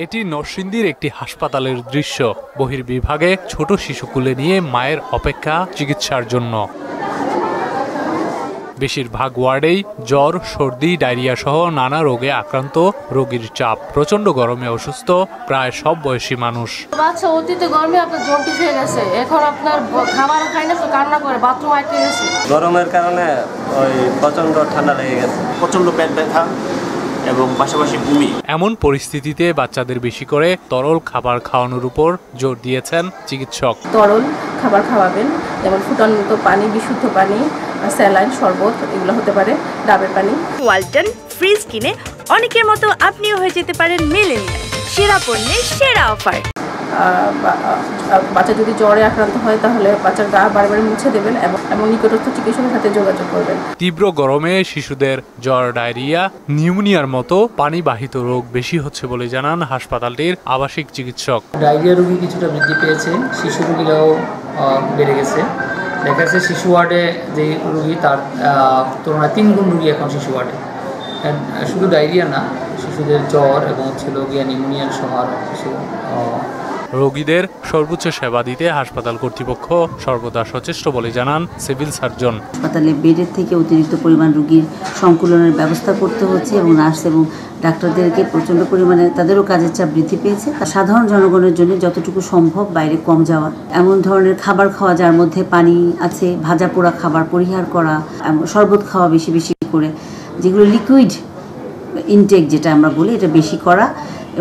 এটি নরসিংদীর একটি হাসপাতালের দৃশ্য। বহির্বিভাগে ছোট শিশু কোলে নিয়ে মায়ের অপেক্ষা চিকিৎসার জন্য। বেশিরভাগ ওয়ার্ডেই জ্বর, সর্দি, ডায়রিয়া সহ নানা রোগে আক্রান্ত রোগীর চাপ। প্রচন্ড গরমে অসুস্থ প্রায় সব বয়সী মানুষ। বাচ্চা অতীতে গরমে আপনার জন্ডিস হয়ে গেছে, এখন আপনার খাবার খাই না তো কান্না করে, বাথরুম আটকে গেছে। গরমের কারণে ওই প্রচন্ড ঠান্ডা লেগে গেছে, প্রচন্ড পেট ব্যথা এবং পাশাপাশি বমি। এমন পরিস্থিতিতে বাচ্চাদের বেশি করে তরল খাবার খাওয়ানোর উপর জোর দিয়েছেন চিকিৎসক। তরল খাবার খাওয়াবেন, যেমন ফুটান্ত পানি, বিশুদ্ধ পানি, স্যালাইন, শরবত, এগুলো হতে পারে, ডাবের পানি। ওয়ালটন ফ্রিজ কিনে অনেকের মতো আপনিও হয়ে যেতে পারেন মিলেনিয়াল। সেরা পণ্যের সেরা অফার। বাচ্চা যদি জ্বরে আক্রান্ত হয় তাহলে বাচ্চার গা বারবার মুছে দেবেন এবং নিকটস্থ চিকিৎসকের সাথে যোগাযোগ করবেন। তীব্র গরমে শিশুদের জ্বর, ডায়রিয়া, নিউমোনিয়ার মতো পানিবাহিত রোগ বেশি হচ্ছে বলে জানান হাসপাতালটির আবাসিক চিকিৎসক। ডায়রিয়া রোগী কিছুটা বৃদ্ধি পেয়েছে, শিশু রোগীরাও বেড়ে গেছে। দেখা যাচ্ছে শিশু ওয়ার্ডে যে রোগী তার তুলনায় 3 গুণ রোগী এখন শিশু ওয়ার্ডে। শুধু ডায়রিয়া না, শিশুদের জ্বর এবং নিউমোনিয়ার সহ কিছু। রোগীদের সর্বোচ্চ সেবা দিতে হাসপাতাল কর্তৃপক্ষ সর্বদা সচেষ্ট বলে জানান সিভিল সার্জন। হাসপাতালে বেডের থেকে অতিরিক্ত পরিমাণ রোগীর সংকুলনের ব্যবস্থা করতে হচ্ছে এবং নার্স এবং ডাক্তারদেরকে প্রচণ্ড পরিমাণে তাদেরও কাজের চাপ বৃদ্ধি পেয়েছে। সাধারণ জনগণের জন্য যতটুকু সম্ভব বাইরে কম যাওয়া, এমন ধরনের খাবার খাওয়া যার মধ্যে পানি আছে, ভাজা পোড়া খাবার পরিহার করা, শরবত খাওয়া বেশি বেশি করে, যেগুলো লিকুইড ইনটেক যেটা আমরা বলি, এটা বেশি করা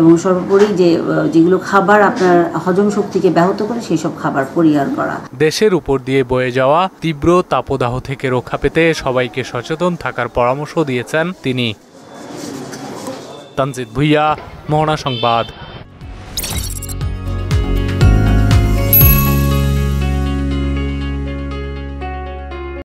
এবং সর্বোপরি যেগুলো খাবার আপনার হজম শক্তিকে ব্যাহত করে সেই সব খাবার পরিহার করা। দেশের উপর দিয়ে বয়ে যাওয়া তীব্র তাপদাহ থেকে রক্ষা পেতে সবাইকে সচেতন থাকার পরামর্শ দিয়েছেন তিনি। তানজিদ ভুইয়া, মোহনা সংবাদ।